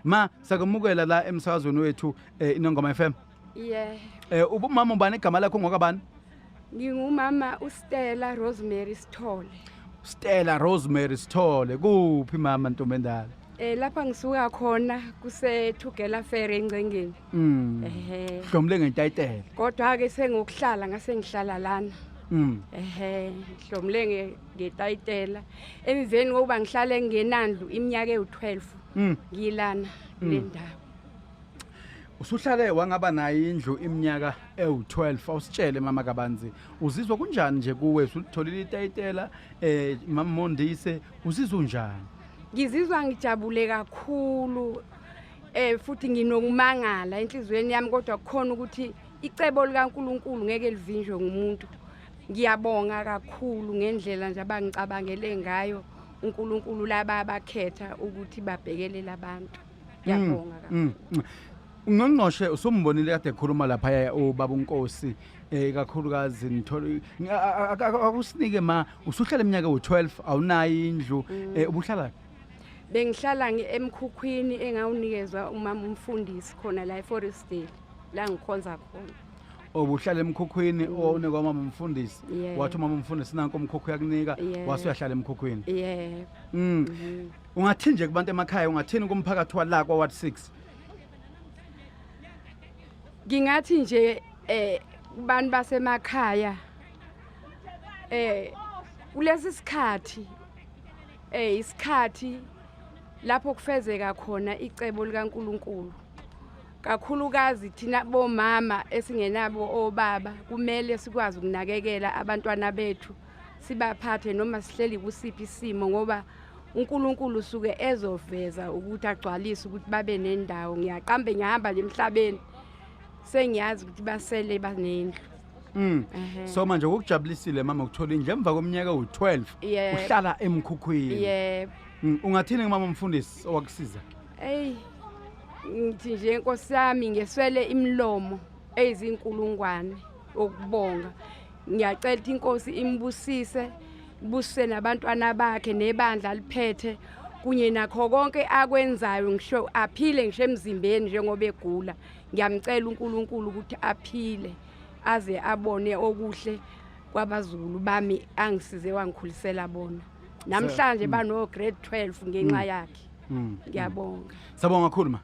Ma sakumukela la emsakazweni wethu iNongoma FM. Ubumama ubani igama lakho ngokabani? Ngingumama uStella Rosemary Sithole. Stella Rosemary Sithole kuphi mama Ntombendala? Lapha ngisuka khona kuseThugela Fair eNcengeni. Hlomle ngentayitela. Kodwa ke sengokuhlala ngase ngihlala lana. Hlomle ngetayitela. Emiveni ngoba ngihlale ngenandlu iminyaka ewu12. Ngilana le ndawo. Usuhlale wangaba nayo indlu iminyaka ewu12 awusitshele mama Kabanzi uzizwa kunjani nje kuwe usutholile itayitela mama Mondise uzizwa unjani? Ngizizwa ngijabule kakhulu futhi nginokumangala enhlizweni yami kodwa kukhona ukuthi icebo likaNkuluNkulu ngeke livinjwe ngumuntu. Ngiyabonga kakhulu ngendlela nje abangicabangele ngayo uNkulunkulu laba abakhetha ukuthi babhekelele abantu. Ngiyabonga kakhulu. Ungqongqoshe usumbonile kade ekhuluma lapha obaba uNkosi kakhulukazi nithole akusinike ma usuhlala iminyaka u12 awunayo indlu ubuhlala bengihlala emkhukhwini engawunikezwa umama umfundisi khona la eForestdale la ngikhonza khona. Obuhlala emkhukhwini owunikwa umama umfundisi wathi umama umfundisi nanku umkhukhu yakunika wasuyahlala emkhukhwini. Ungathi nje kubantu emakhaya ungathini kumphakathi wala kwa Ward 6? Ngingathi nje kubantu basemakhaya kulesi sikhathi isikhathi lapho kufezeka khona icebo likaNkuluNkulu. Kakhulukazi thina bomama esingenabo obaba kumele sikwazi ukunakekela abantwana bethu sibaphathe noma sihleli kusiphi isimo ngoba uNkulunkulu usuke ezoveza ukuthi agcwalise ukuthi babe nendawo. Ngiyaqambe ngihamba emhlabeni sengiyazi ukuthi basele banendlu. So manje ukujabulisile mama ukuthola indlu emva kweminyaka u12 uhlala emkhukhwini. Ungathini mama umfundisi owakusiza? Ngithi nje Nkosi yami ngeswele imlomo ezinkulungwane okubonga. Ngiyacela ukuthi iNkosi imbusise, ibusise nabantwana bakhe nebandla liphethe kunye nakho konke akwenzayo ngisho aphile ngisho emzimbeni njengoba egula. Ngiyamcela uNkulunkulu ukuthi aphile aze abone okuhle kwabazulu bami angisize wangikhulisela bona. Namhlanje bano grade 12 ngenxa yakhe. Ngiyabonga. Sabonga kakhulu ma.